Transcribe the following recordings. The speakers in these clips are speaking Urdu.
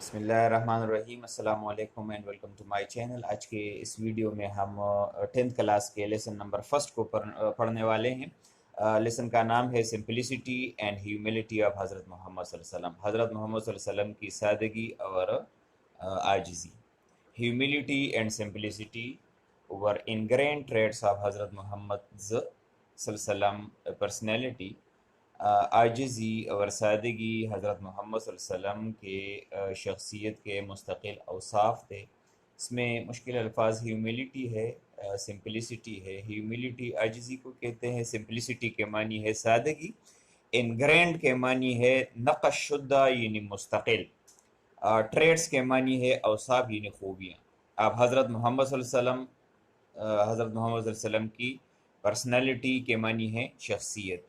بسم اللہ الرحمن الرحیم، السلام علیکم and welcome to my channel. آج کے اس ویڈیو میں ہم 10th کلاس کے لیسن نمبر فرسٹ کو پڑھنے والے ہیں۔ لیسن کا نام ہے سمپلسٹی اینڈ ہیوملٹی آف حضرت محمد صلی اللہ علیہ وسلم، حضرت محمد صلی اللہ علیہ وسلم کی سادگی اور عاجزی۔ Humility and simplicity were ingrained traits of حضرت محمد صلی اللہ علیہ وسلم پرسنالٹی۔ عاجزی اور سادگی حضرت محمد صلی اللہ علیہ وسلم کے شخصیت کے مستقل اوصاف تھے۔ اس میں مشکل الفاظ ہیوملٹی ہے، سمپلسٹی ہے۔ ہیوملٹی عاجزی کو کہتے ہیں، سمپلسٹی کے معنی ہے سادگی، انگرینڈ کے معنی ہے نقش شدہ یعنی مستقل، ٹریٹس کے معنی ہے اوصاف یعنی خوبیاں۔ آپ حضرت محمد صلی اللہ علیہ وسلم حضرت محمد صلی اللہ علیہ وسلم کی پرسنالٹی کے معنی ہے شخصیت۔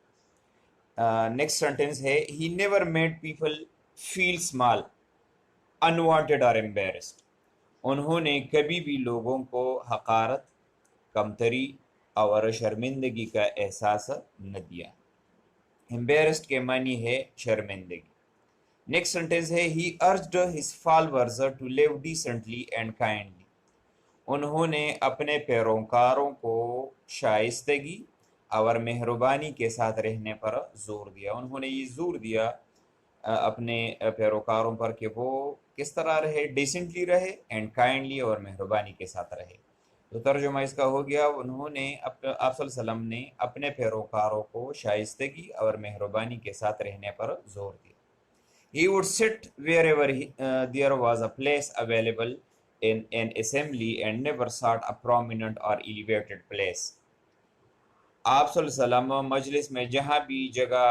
نیکسٹ سینٹنس ہے he never made people feel small unwanted اور embarrassed۔ انہوں نے کبھی بھی لوگوں کو حقارت، کمتری اور شرمندگی کا احساس نہ دیا۔ embarrassed کے معنی ہے شرمندگی۔ نیکسٹ سینٹنس ہے ہی urged his followers to live decently and kindly۔ انہوں نے اپنے پیروکاروں کو شائستگی اور مہربانی کے ساتھ رہنے پر زور دیا۔ انہوں نے یہ زور دیا اپنے پیروکاروں پر کہ وہ کس طرح رہے، ڈیسنٹلی رہے، اینڈ کائنڈلی اور مہربانی کے ساتھ رہے۔ تو ترجمہ اس کا ہو گیا، انہوں نے آپ صلی اللہ علیہ وسلم نے اپنے پیروکاروں کو شائستگی اور مہربانی کے ساتھ رہنے پر زور دیا۔ He would sit wherever there was a place available in an assembly and never sought a prominent or elevated place۔ آپ صلی اللہ علیہ وسلم مجلس میں جہاں بھی جگہ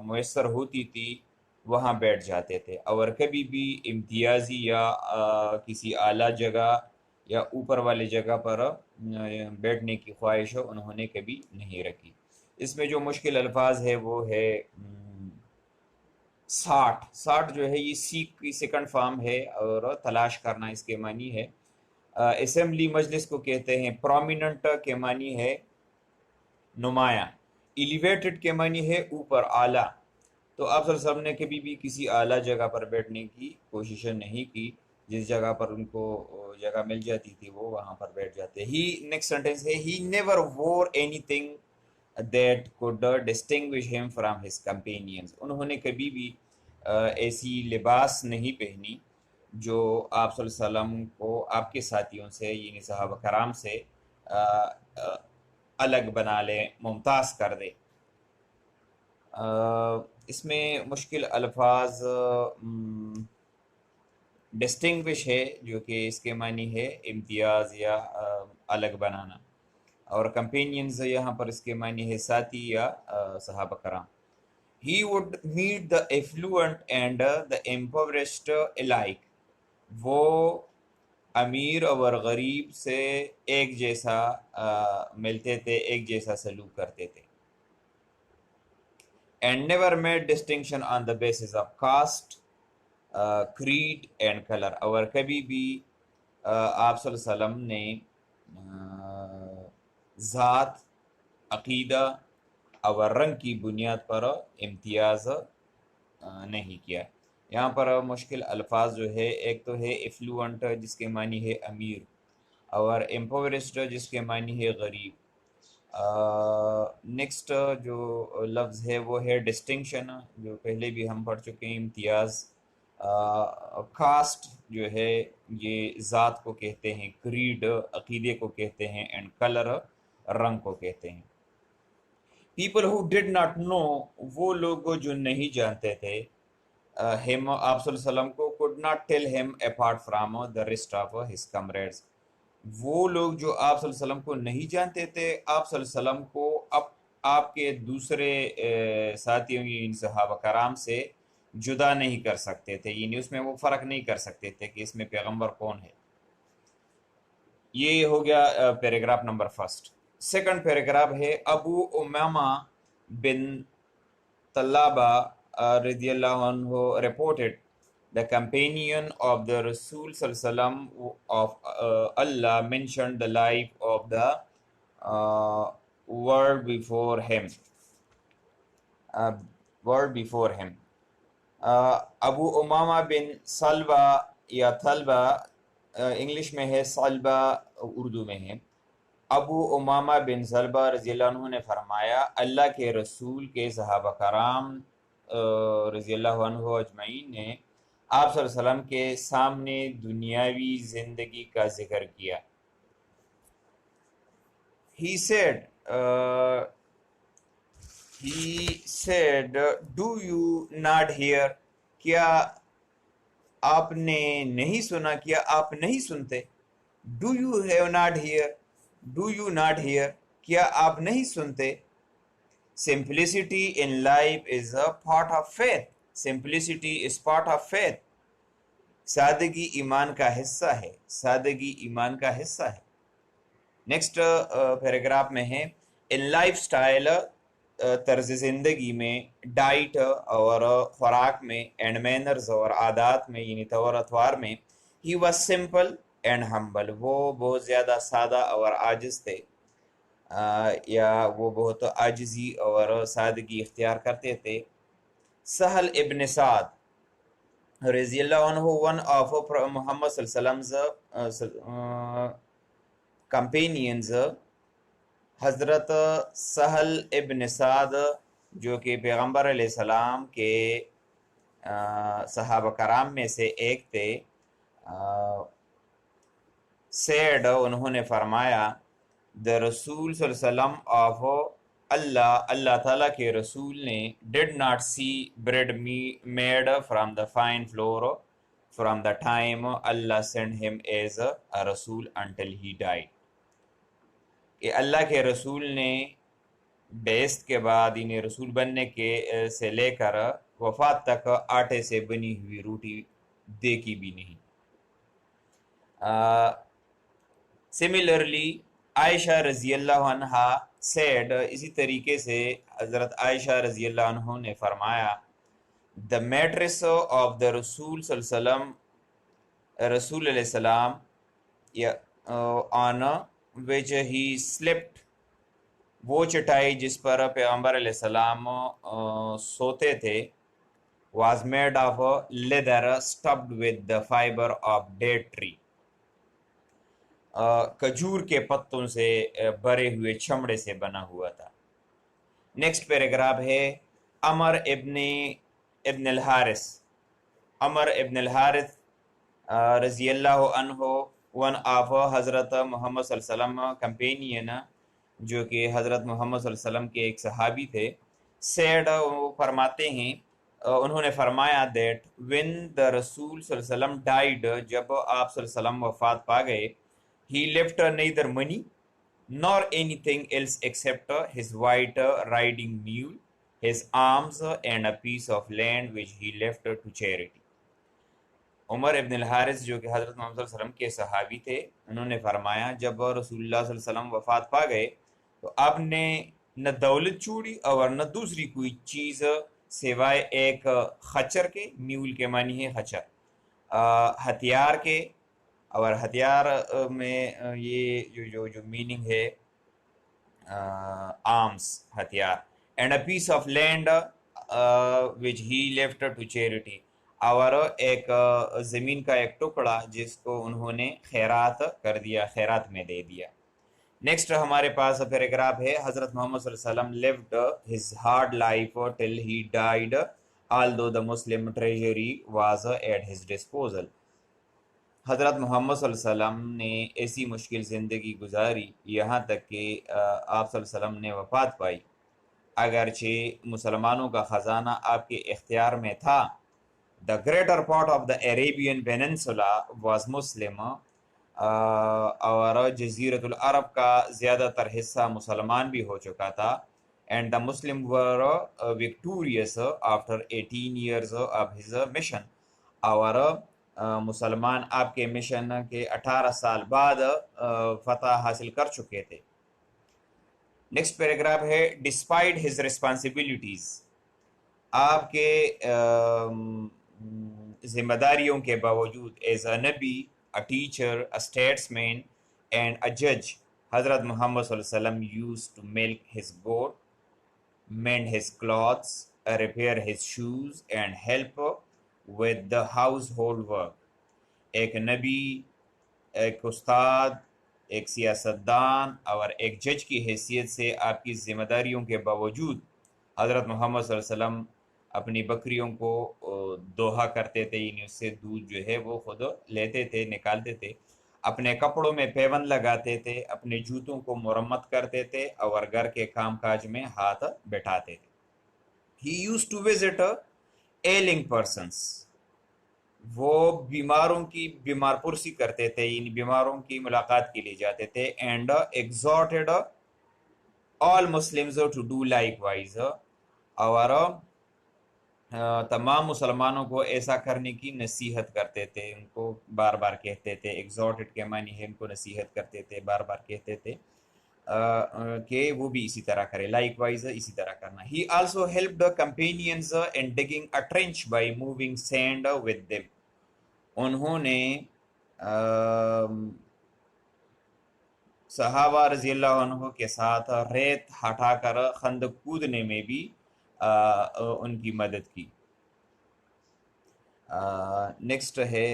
میسر ہوتی تھی وہاں بیٹھ جاتے تھے، اور کبھی بھی امتیازی یا کسی اعلیٰ جگہ یا اوپر والی جگہ پر بیٹھنے کی خواہش انہوں نے کبھی نہیں رکھی۔ اس میں جو مشکل الفاظ ہے وہ ہے ساٹھ جو ہے یہ سیک کی سیکنڈ فارم ہے اور تلاش کرنا اس کے معنی ہے۔ اسمبلی مجلس کو کہتے ہیں، پرومیننٹ کے معنی ہے نمایاں، ایلیویٹڈ کے معنی ہے اوپر، اعلیٰ۔ تو آپ صلی اللہ علیہ وسلم نے کبھی بھی کسی اعلیٰ جگہ پر بیٹھنے کی کوشش نہیں کی، جس جگہ پر ان کو جگہ مل جاتی تھی وہ وہاں پر بیٹھ جاتے۔ نیکسٹ سینٹنس ہے ہی نیور وور any thing that could distinguish ہم فرام ہز کمپینینز۔ انہوں نے کبھی بھی ایسی لباس نہیں پہنی جو آپ صلی اللہ علیہ وسلم کو آپ کے ساتھیوں سے یعنی صحابہ کرام سے الگ بنا لے، ممتاز کر دے۔ اس میں مشکل الفاظ ڈسٹنگوش ہے جو کہ اس کے معنی ہے امتیاز یا الگ بنانا، اور کمپینینز یہاں پر اس کے معنی ہے ساتھی یا صحابہ کرام۔ He would meet the affluent and the impoverished alike۔ وہ امیر اور غریب سے ایک جیسا ملتے تھے، ایک جیسا سلوک کرتے تھے۔ And never made distinction on the basis of caste, creed and color۔ اور کبھی بھی آپ صلی اللہ علیہ وسلم نے ذات، عقیدہ اور رنگ کی بنیاد پر امتیاز نہیں کیا۔ یہاں پر مشکل الفاظ جو ہے ایک تو ہے ایفلوئنٹ جس کے معنی ہے امیر، اور امپوورسڈ جس کے معنی ہے غریب۔ نیکسٹ جو لفظ ہے وہ ہے ڈسٹنکشن، جو پہلے بھی ہم پڑھ چکے ہیں، امتیاز۔ کاسٹ جو ہے یہ ذات کو کہتے ہیں، کریڈ عقیدے کو کہتے ہیں، اینڈ کلر رنگ کو کہتے ہیں۔ People who did not know, وہ لوگ جو نہیں جانتے تھے ہم آپ صلی اللہ علیہ وسلم کو، could not tell him apart from the rest of his comrades۔ وہ لوگ جو آپ صلی اللہ علیہ وسلم کو نہیں جانتے تھے آپ صلی اللہ علیہ وسلم کو آپ کے دوسرے ساتھیوں یعنی صحابہ کرام سے جدا نہیں کر سکتے تھے، یعنی اس میں وہ فرق نہیں کر سکتے تھے کہ اس میں پیغمبر کون ہے۔ یہ ہو گیا paragraph number first. Second paragraph ہے ابو امامہ بن طلابہ رضی اللہ عنہ reported the companion of the Rasul صلی اللہ علیہ وسلم of Allah mentioned the life of the world before him ابو امامہ بن سلبہ یا طلبہ، انگلش میں ہے سلبہ، اردو میں ہے۔ ابو امامہ بن سلبہ رضی اللہ عنہ نے فرمایا اللہ کے رسول کے صحابہ کرام رضی اللہ عنہ اجمعین نے آپ صلی اللہ علیہ وسلم کے سامنے دنیاوی زندگی کا ذکر کیا۔ He said, do you not hear؟ کیا آپ نے نہیں سنا؟ کیا آپ نہیں سنتے؟ Do you have not hear؟ Do you not hear؟ کیا آپ نہیں سنتے؟ Simplicity in life is a part of faith۔ Simplicity is part of faith۔ سادگی ایمان کا حصہ ہے، سادگی ایمان کا حصہ ہے۔ نیکسٹ پیراگراف میں ہے ان لائف سٹائل، طرز زندگی میں، ڈائٹ اور خوراک میں، اینڈ مینرز اور عادات میں، یعنی طور اطوار میں، he was simple and humble, وہ بہت زیادہ سادہ اور عاجز تھے، یا وہ بہت عاجزی اور سادگی اختیار کرتے تھے۔ سہل ابن سعد رضی اللہ عنہ، ون آف محمد صلی اللہ علیہ وسلم کمپینینز، حضرت سہل ابن سعد جو کہ پیغمبر علیہ السلام کے صحابہ کرام میں سے ایک تھے، سیڈ، انہوں نے فرمایا، the رسول صلی اللہ علیہ وسلم آف اللہ تعالیٰ کے رسول نے did not see bread made from the fine flour from the time Allah sent him as a رسول until he died۔ کہ اللہ کے رسول نے بیست کے بعد، انہیں رسول بننے کے سے لے کر وفات تک آٹے سے بنی ہوئی روٹی دیکھی بھی نہیں۔ سملرلی عائشہ رضی اللہ عنہ سیڈ، اسی طریقے سے حضرت عائشہ رضی اللہ عنہ نے فرمایا، the mattress of the رسول صلی اللہ علیہ وسلم، رسول علیہ السلام on which he slept، وہ چٹائی جس پر پیغمبر علیہ السلام سوتے تھے، was made of leather stuffed with the fiber of date tree، کھجور کے پتوں سے بھرے ہوئے چمڑے سے بنا ہوا تھا۔ نیکسٹ پیراگراف ہے عمر ابن الحارث۔ عمر ابن الحارث رضی اللہ عنہ، ون آف حضرت محمد صلی اللہ علیہ وسلم کمپینین، جو کہ حضرت محمد صلی اللہ علیہ وسلم کے ایک صحابی تھے، سیڈ، وہ فرماتے ہیں، انہوں نے فرمایا دیٹ when the رسول صلی اللہ علیہ وسلم ڈائیڈ، جب آپ صلی اللہ علیہ وسلم وفات پا گئے، he left neither money nor anything else except his white riding mule, his arms and a piece of land which he left to charity۔ عمر ابن الحارث جو کہ حضرت محمد صلی اللہ علیہ وسلم کے صحابی تھے، انہوں نے فرمایا جب رسول اللہ صلی اللہ علیہ وسلم وفات پا گئے تو آپ نے نہ دولت چھوڑی اور نہ دوسری کوئی چیز سوائے ایک خچر کے، میول کے معنی ہے خچر، ہتھیار کے، اور ہتھیار میں یہ جو میننگ ہے آرمس، ہتھیار، and a piece of land which he left to charity, اور ایک زمین کا ایک ٹکڑا جس کو انہوں نے خیرات کر دیا، خیرات میں دے دیا۔ نیکسٹ ہمارے پاس پیراگراف ہے حضرت محمد صلی اللہ علیہ وسلم lived his hard life till he died although the Muslim treasury was at his disposal۔ حضرت محمد صلی اللہ علیہ وسلم نے ایسی مشکل زندگی گزاری یہاں تک کہ آپ صلی اللہ علیہ وسلم نے وفات پائی، اگرچہ مسلمانوں کا خزانہ آپ کے اختیار میں تھا۔ The greater part of the Arabian Peninsula was Muslim، اور جزیرۃ العرب کا زیادہ تر حصہ مسلمان بھی ہو چکا تھا، and the Muslim were victorious after 18 years of his mission، اور مسلمان آپ کے مشن کے 18 سال بعد فتح حاصل کر چکے تھے۔ نیکسٹ پیراگراف ہے ڈسپائٹ ہز ریسپانسبلٹیز، آپ کے ذمہ داریوں کے باوجود، ایز اے نبی، a teacher, a statesman and a judge، حضرت محمد صلی اللہ علیہ وسلم used to milk his goat، mend his clothes repair his shoes and help with the household work. ایک نبی، ایک استاد، ایک سیاستدان اور ایک جج کی حیثیت سے آپ کی ذمہ داریوں کے باوجود حضرت محمد صلی اللہ علیہ وسلم اپنی بکریوں کو دوہا کرتے تھے، یعنی اس سے دودھ جو ہے وہ خود لیتے تھے، نکالتے تھے، اپنے کپڑوں میں پیوند لگاتے تھے، اپنے جوتوں کو مرمت کرتے تھے اور گھر کے کام کاج میں ہاتھ بیٹھاتے تھے. He used to visit ailing persons. وہ بیماروں کی بیمار پرسی کرتے تھے، یعنی بیماروں کی ملاقات کے لیے جاتے تھے. And exhorted all Muslims to do likewise. اور تمام مسلمانوں کو ایسا کرنے کی نصیحت کرتے تھے، ان کو بار بار کہتے تھے. exhorted کے معنی ہے ان کو نصیحت کرتے تھے، بار بار کہتے تھے کہ وہ بھی اسی طرح کرے، لائک وائز اسی طرح کرنا. He also helped the companions in digging a trench by moving sand with them. انہوں نے صحابہ رضی اللہ عنہ کے ساتھ ریت ہٹا کر خندق کودنے میں بھی ان کی مدد کی. نیکسٹ ہے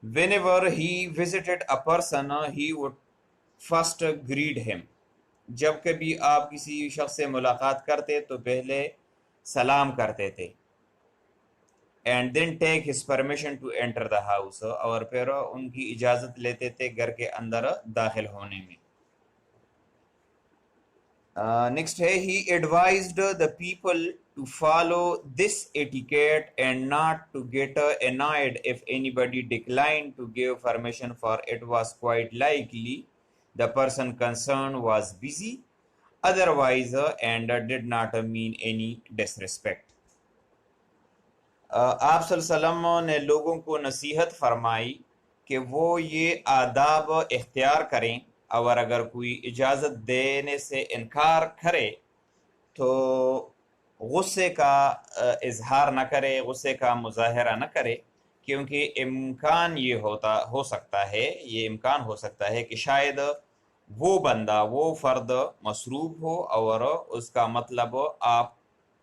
whenever he visited a person he would first greet him. جب کبھی آپ کسی شخص سے ملاقات کرتے تو پہلے سلام کرتے تھے. and then take his permission to enter the house. اور پھر ان کی اجازت لیتے تھے گھر کے اندر داخل ہونے میں. نیکسٹ ہے he advised the people to follow this etiquette and not to get annoyed if anybody declined to give permission, for it was quite likely the person concerned was busy otherwise and did not mean any disrespect. آپ صلی اللہ علیہ وسلم نے لوگوں کو نصیحت فرمائی کہ وہ یہ آداب اختیار کریں، اور اگر کوئی اجازت دینے سے انکار کرے تو غصے کا اظہار نہ کرے، غصے کا مظاہرہ نہ کرے، کیونکہ امکان یہ ہو سکتا ہے کہ شاید وہ بندہ، وہ فرد مصروف ہو اور اس کا مطلب آپ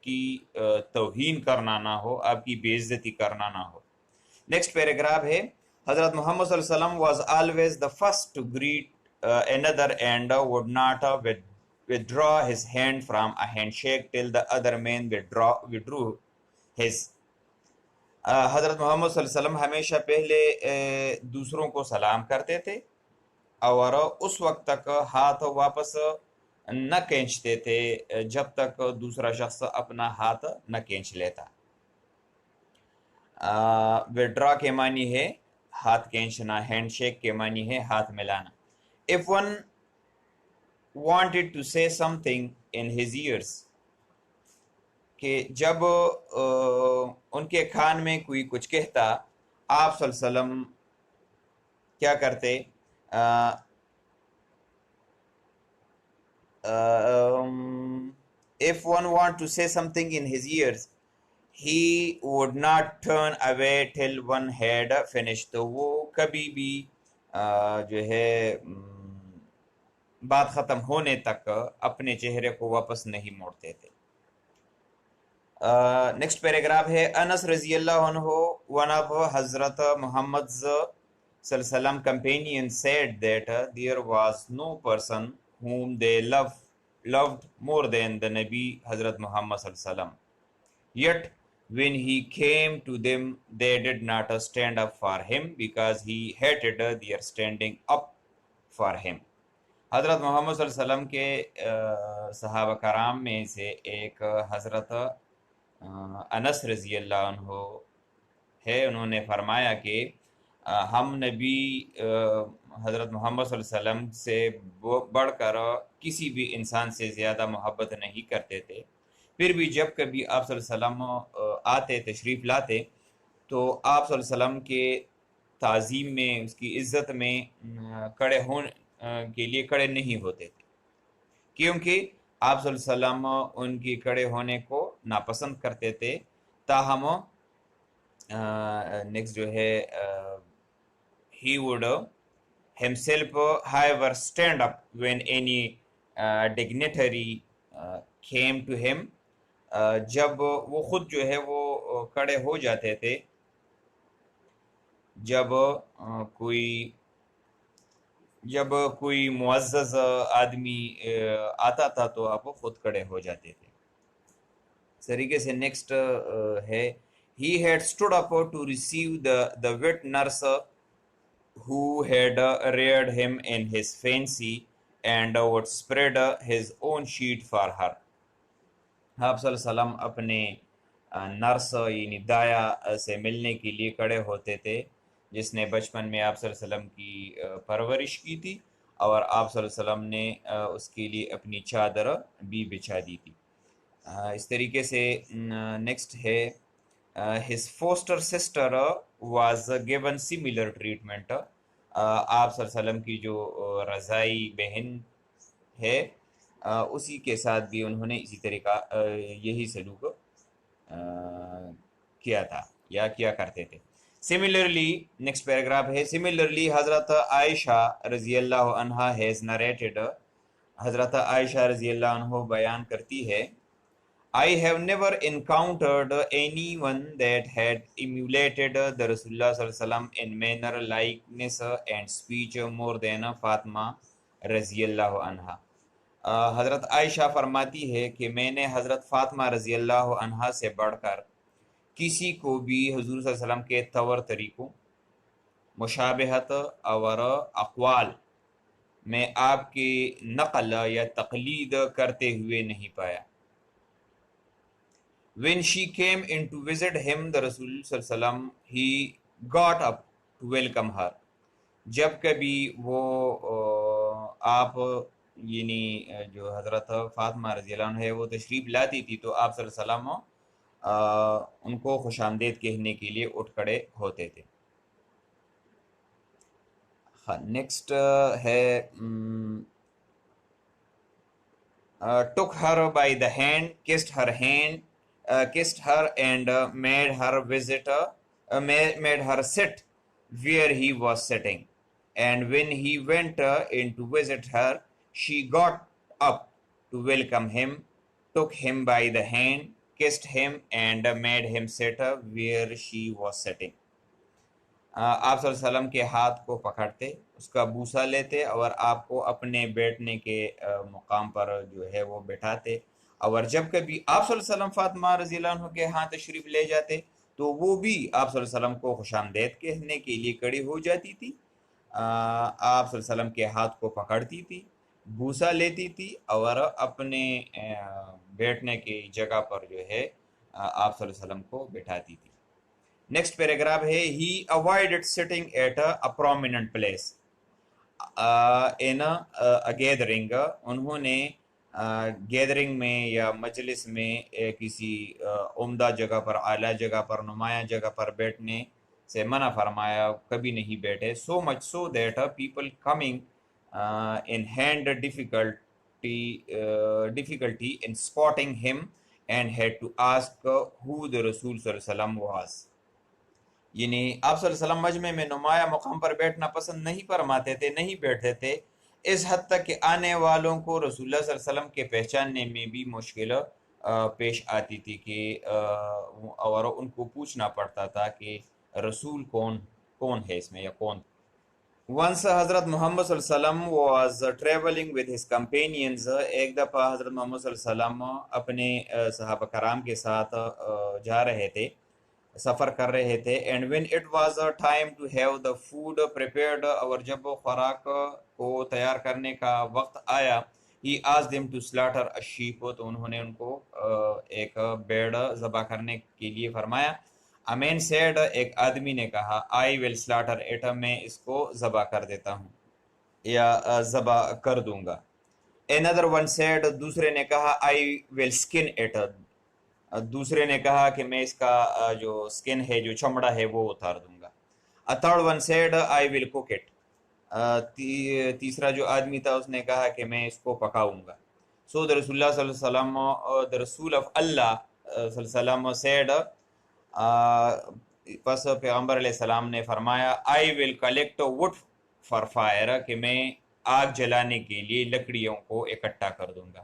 کی توہین کرنا نہ ہو، آپ کی بے عزتی کرنا نہ ہو. نیکسٹ پیراگراف ہے حضرت محمد صلی اللہ علیہ وسلم was always the first to greet another and would not withdraw his hand from a handshake till the other man withdrew his. حضرت محمد صلی اللہ علیہ وسلم ہمیشہ پہلے دوسروں کو سلام کرتے تھے اور اس وقت تک ہاتھ واپس نہ کھینچتے تھے جب تک دوسرا شخص اپنا ہاتھ نہ کھینچ لیتا. وڈرا کے معنی ہے ہاتھ کھینچنا، ہینڈ شیک کے معنی ہے ہاتھ ملانا. If one wanted to say something in his ears, کہ جب ان کے کان میں کوئی کچھ کہتا، آپ صلی اللہ علیہ وسلم کیا کرتے؟ if one want to say something in his ears, he would not turn away till one had finished. تو وہ کبھی بھی جو ہے بات ختم ہونے تک اپنے چہرے کو واپس نہیں موڑتے تھے. نیکسٹ پیراگراف ہے انس رضی اللہ عنہ one of حضرت محمد صلی اللہ علیہ وسلم companions said that there was no person whom they loved more than the Nabi حضرت محمد صلی اللہ علیہ وسلم. Yet when he came to them they did not stand up for him because he hated their standing up for him. حضرت محمد صلی اللہ علیہ وسلم کے صحابہ کرام میں سے ایک حضرت انس رضی اللہ عنہ ہے. انہوں نے فرمایا کہ ہم نبی حضرت محمد صلی اللہ علیہ وسلم سے بڑھ کر کسی بھی انسان سے زیادہ محبت نہیں کرتے تھے. پھر بھی جب کبھی آپ صلی اللہ علیہ وسلم آتے، تشریف لاتے، تو آپ صلی اللہ علیہ وسلم کے تعظیم میں، اس کی عزت میں کھڑے ہونے کے لیے کھڑے نہیں ہوتے تھے، کیونکہ آپ صلی اللہ علیہ وسلم ان کی کھڑے ہونے کو ناپسند کرتے تھے. تاہم نیکسٹ جو ہے he would himself however stand up when any dignitary came to him, جب وہ خود جو ہے وہ کھڑے ہو جاتے تھے، جب کوئی معزز آدمی آتا تھا تو آپ وہ خود کھڑے ہو جاتے تھے. اس طریقے سے نیکسٹ ہے he had stood up to receive the wet nurse who had reared him in his fancy and would spread his own sheet for her. آپ صلی اللہ علیہ وسلم اپنے نرس یعنی دایا سے ملنے کے لیے کھڑے ہوتے تھے جس نے بچپن میں آپ صلی اللہ علیہ وسلم کی پرورش کی تھی، اور آپ صلی اللہ علیہ وسلم نے اس کے لیے اپنی چادر بھی بچھا دی تھی. اس طریقے سے نیکسٹ ہے his foster sister was given similar treatment. آپ صلی اللہ علیہ وسلم کی جو رضائی بہن ہے اسی کے ساتھ بھی انہوں نے اسی طریقہ یہی سلوک کیا تھا یا کیا کرتے تھے. سملرلی نیکسٹ پیراگراف ہے سملرلی حضرت عائشہ رضی اللہ عنہ ہیز نریٹڈ. حضرت عائشہ رضی اللہ عنہ بیان کرتی ہے I have never encountered anyone that had emulated the Rasulullah sallallahu alaihi wasallam in manner, likeness and speech more than Fatima رضی اللہ عنہ. حضرت عائشہ فرماتی ہے کہ میں نے حضرت فاطمہ رضی اللہ عنہا سے بڑھ کر کسی کو بھی حضور صلی اللہ علیہ وسلم کے طور طریقوں، مشابہت اور اقوال میں آپ کی نقل یا تقلید کرتے ہوئے نہیں پایا. When she came in to visit him, the Rasul صلی اللہ علیہ وسلم, he got up to welcome her. جب کبھی وہ آپ یعنی جو حضرت فاطمہ رضی اللہ عنہ ہے وہ تشریف لاتی تھی تو آپ صلی اللہ علیہ وسلم ان کو خوش آمدید کہنے کے لیے اٹھ کھڑے ہوتے تھے. نیکسٹ ہے took her by the hand, kissed her and made her sit where he was sitting. And when he went in to visit her, she got up to welcome him, took him by the hand, kissed him and made him sit where she was sitting. آپ صلی اللہ علیہ وسلم کے ہاتھ کو پکڑتے، اس کا بوسہ لیتے اور آپ کو اپنے بیٹھنے کے مقام پر جو ہے وہ بٹھاتے، اور جب کبھی آپ صلی اللہ علیہ وسلم فاطمہ رضی اللہ عنہ کے ہاں تشریف لے جاتے تو وہ بھی آپ صلی اللہ علیہ وسلم کو خوش آمدید کہنے کے لیے کھڑی ہو جاتی تھی، آپ صلی اللہ علیہ وسلم کے ہاتھ کو پکڑتی تھی، بوسہ لیتی تھی اور اپنے بیٹھنے کی جگہ پر جو ہے آپ صلی اللہ علیہ وسلم کو بٹھاتی تھی. نیکسٹ پیراگراف ہے he avoided sitting at a prominent place in a gathering. انہوں نے گیدرنگ میں یا مجلس میں کسی عمدہ جگہ پر، اعلیٰ جگہ پر، نمایاں جگہ پر بیٹھنے سے منع فرمایا، کبھی نہیں بیٹھے. so much so that people coming in hand difficulty in spotting him and had to ask who the Rasul صلی اللہ علیہ وسلم was. یعنی آپ صلی اللہ علیہ وسلم مجمع میں نمایاں مقام پر بیٹھنا پسند نہیں فرماتے تھے، نہیں بیٹھتے تھے، اس حد تک کہ آنے والوں کو رسول اللہ صلی اللہ علیہ وسلم کے پہچاننے میں بھی مشکل پیش آتی تھی کہ اور ان کو پوچھنا پڑتا تھا کہ رسول کون ہے اس میں یا کون. Once حضرت محمد صلی اللہ علیہ وسلم was traveling with his companions. ایک دفعہ حضرت محمد صلی اللہ علیہ وسلم اپنے صحابہ کرام کے ساتھ جا رہے تھے، سفر کر رہے تھے. And when it was time to have the food prepared, اور جب خوراک کو تیار کرنے کا وقت آیا، he asked them to slaughter a sheep, تو انہوں نے ان کو ایک بھیڑ ذبح کرنے کے لیے فرمایا. اے مین سیڈ، ایک آدمی نے کہا، آئی ول سلاٹر اٹ، میں اس کو ذبح کر دیتا ہوں یا ذبح کر دوں گا. another one said، دوسرے نے کہا، آئی ول اسکن اٹ، دوسرے نے کہا کہ میں اس کا جو سکن ہے، جو چمڑا ہے وہ اتار دوں گا. A third one said I will cook it. تیسرا جو آدمی تھا اس نے کہا کہ میں اس کو پکاؤں گا. So the Rasulullah صلی اللہ علیہ وسلم the Rasul of Allah صلی اللہ علیہ وسلم said، پس پیغمبر علیہ السلام نے فرمایا، I will collect wood for fire، کہ میں آگ جلانے کے لیے لکڑیوں کو اکٹھا کر دوں گا.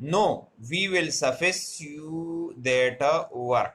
no, we will suffice you that work.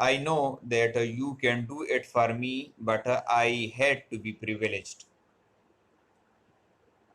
I know that you can do it for me, but I had to be privileged.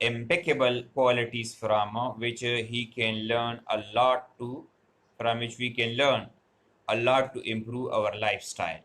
impeccable qualities from which he can learn a lot to from which we can learn a lot to improve our lifestyle.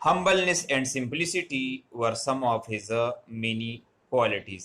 Humbleness and simplicity were some of his many qualities.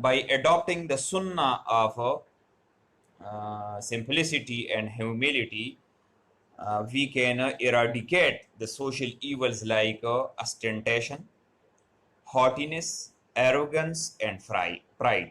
By adopting the sunnah of simplicity and humility, we can eradicate the social evils like ostentation, haughtiness, arrogance and pride.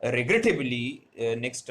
regrettably, next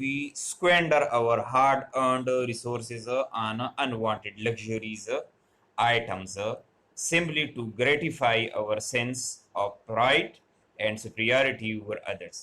we squander our hard earned resources on unwanted luxuries items simply to gratify our sense of pride and superiority over others.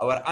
اور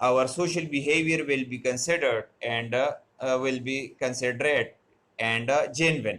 our social behavior will be considered and will be considerate and genuine।